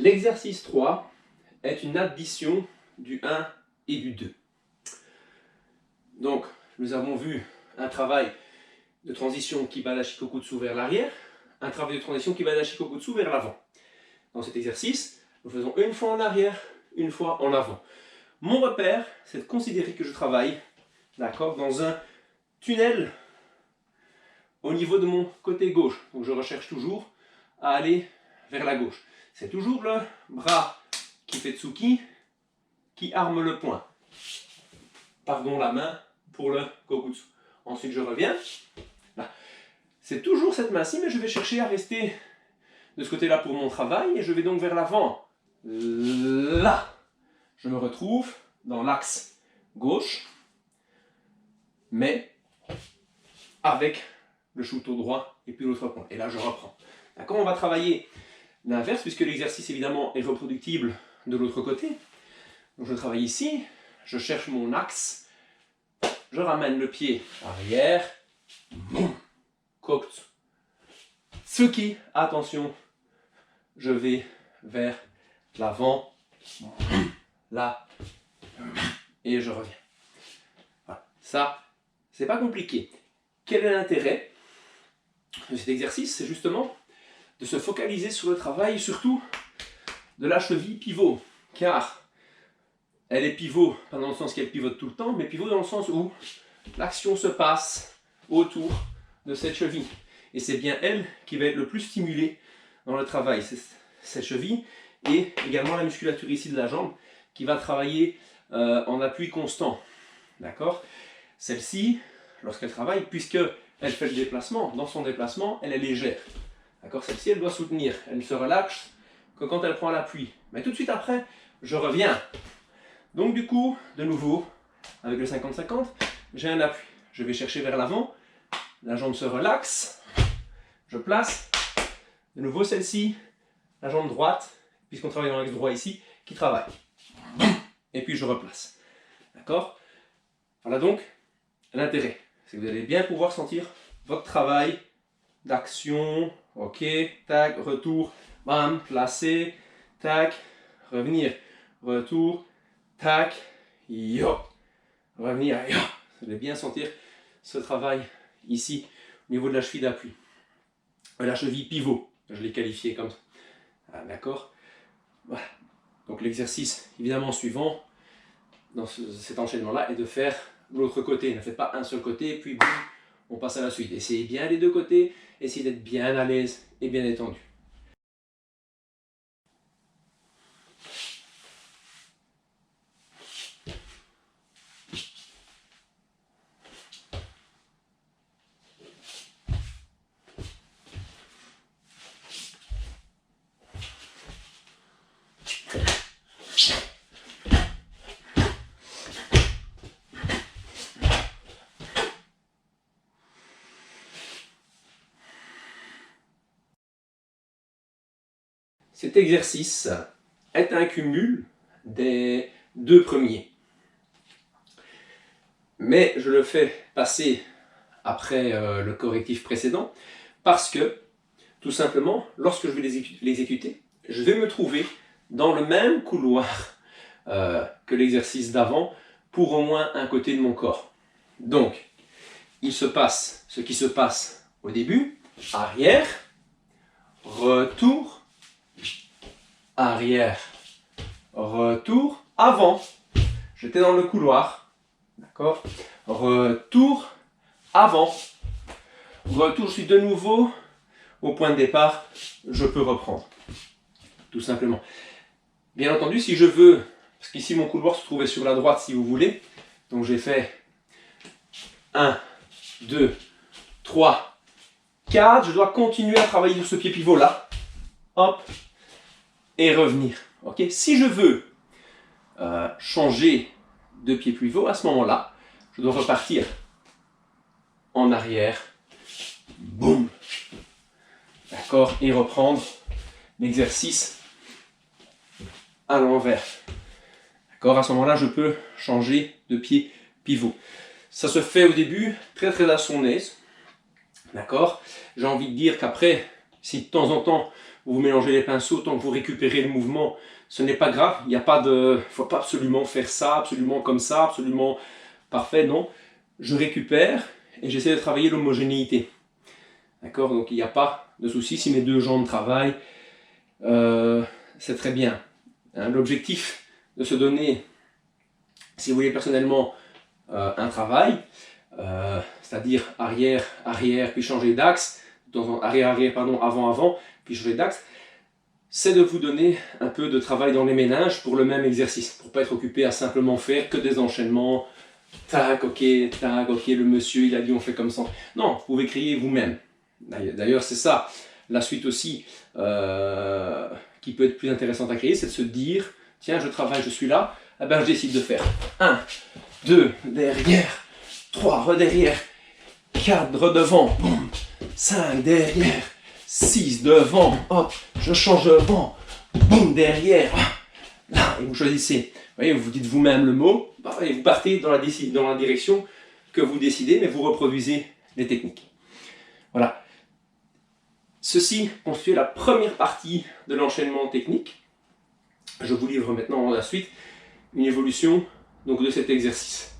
L'exercice 3 est une addition du 1 et du 2. Donc, nous avons vu un travail de transition qui bat la Shikokutsu vers l'arrière, un travail de transition qui bat la Shikokutsu vers l'avant. Dans cet exercice, nous faisons une fois en arrière, une fois en avant. Mon repère, c'est de considérer que je travaille, d'accord, dans un tunnel au niveau de mon côté gauche. Donc je recherche toujours à aller vers la gauche. C'est toujours le bras qui fait tsuki qui arme le poing. Pardon, la main pour le kokutsu. Ensuite je reviens. Là. C'est toujours cette main-ci, mais je vais chercher à rester de ce côté-là pour mon travail et je vais donc vers l'avant. Là, je me retrouve dans l'axe gauche, mais avec le shuto droit et puis l'autre point. Et là, je reprends. D'accord, on va travailler l'inverse, puisque l'exercice, évidemment, est reproductible de l'autre côté. Donc, je travaille ici, je cherche mon axe, je ramène le pied arrière, boum, kokutsu. Tsuki, attention, je vais vers l'avant, là, et je reviens. Voilà. Ça, c'est pas compliqué. Quel est l'intérêt de cet exercice? C'est justement de se focaliser sur le travail, surtout de la cheville pivot, car elle est pivot, pas dans le sens qu'elle pivote tout le temps, mais pivot dans le sens où l'action se passe autour de cette cheville. Et c'est bien elle qui va être le plus stimulée dans le travail, c'est cette cheville, et également la musculature ici de la jambe, qui va travailler en appui constant. D'accord? Celle-ci, lorsqu'elle travaille, puisqu'elle fait le déplacement, dans son déplacement, elle est légère. D'accord? Celle-ci, elle doit soutenir. Elle ne se relaxe que quand elle prend l'appui. Mais tout de suite après, je reviens. Donc du coup, de nouveau, avec le 50-50, j'ai un appui. Je vais chercher vers l'avant, la jambe se relaxe, je place. De nouveau celle-ci, la jambe droite, puisqu'on travaille dans l'axe droit ici, qui travaille. Et puis je replace. D'accord? Voilà donc l'intérêt. C'est que vous allez bien pouvoir sentir votre travail d'action. Ok, tac, retour, bam, placer, tac, revenir, retour, tac, yo, revenir, yo. Vous allez bien sentir ce travail ici, au niveau de la cheville d'appui. La cheville pivot, je l'ai qualifié comme ça. Ah, d'accord? Voilà. Donc l'exercice, évidemment, suivant, dans cet enchaînement-là, est de faire l'autre côté. Ne faites pas un seul côté, puis boum, on passe à la suite. Essayez bien les deux côtés, essayez d'être bien à l'aise et bien détendu. Cet exercice est un cumul des deux premiers. Mais je le fais passer après le correctif précédent parce que, tout simplement, lorsque je vais l'exécuter, je vais me trouver dans le même couloir que l'exercice d'avant pour au moins un côté de mon corps. Donc, il se passe ce qui se passe au début, arrière, retour, arrière, retour, avant. J'étais dans le couloir, d'accord? Retour, avant. Retour, je suis de nouveau au point de départ, je peux reprendre. Tout simplement. Bien entendu, si je veux, parce qu'ici mon couloir se trouvait sur la droite si vous voulez, donc j'ai fait 1, 2, 3, 4, je dois continuer à travailler sur ce pied pivot là, hop, et revenir. Ok? Si je veux changer de pied pivot, à ce moment-là, je dois repartir en arrière, boum, d'accord, et reprendre l'exercice à l'envers. D'accord, à ce moment-là, je peux changer de pied pivot. Ça se fait au début très à son aise. D'accord, j'ai envie de dire qu'après, si de temps en temps vous mélangez les pinceaux, tant que vous récupérez le mouvement, ce n'est pas grave. Il ne faut pas absolument faire ça, absolument comme ça, absolument parfait, non. Je récupère et j'essaie de travailler l'homogénéité. D'accord? Donc il n'y a pas de souci si mes deux jambes travaillent, c'est très bien. Hein, l'objectif de se donner, si vous voulez personnellement, un travail, c'est-à-dire arrière, arrière, puis changer d'axe, arrière, arrière, pardon, avant, avant, puis changer d'axe, c'est de vous donner un peu de travail dans les méninges pour le même exercice, pour ne pas être occupé à simplement faire que des enchaînements, tac, ok, le monsieur il a dit on fait comme ça. Non, vous pouvez créer vous-même. D'ailleurs c'est ça, la suite aussi qui peut être plus intéressante à créer, c'est de se dire, tiens je travaille, je suis là, eh ben, je décide de faire 1, 2, derrière, 3, derrière, 4, devant, boum, 5, derrière, 6, devant, hop, je change devant, boum, derrière, là, et vous choisissez. Vous voyez, vous dites vous-même le mot, et vous partez dans la direction que vous décidez, mais vous reproduisez les techniques. Voilà. Ceci constitue la première partie de l'enchaînement technique. Je vous livre maintenant la suite, une évolution donc, de cet exercice.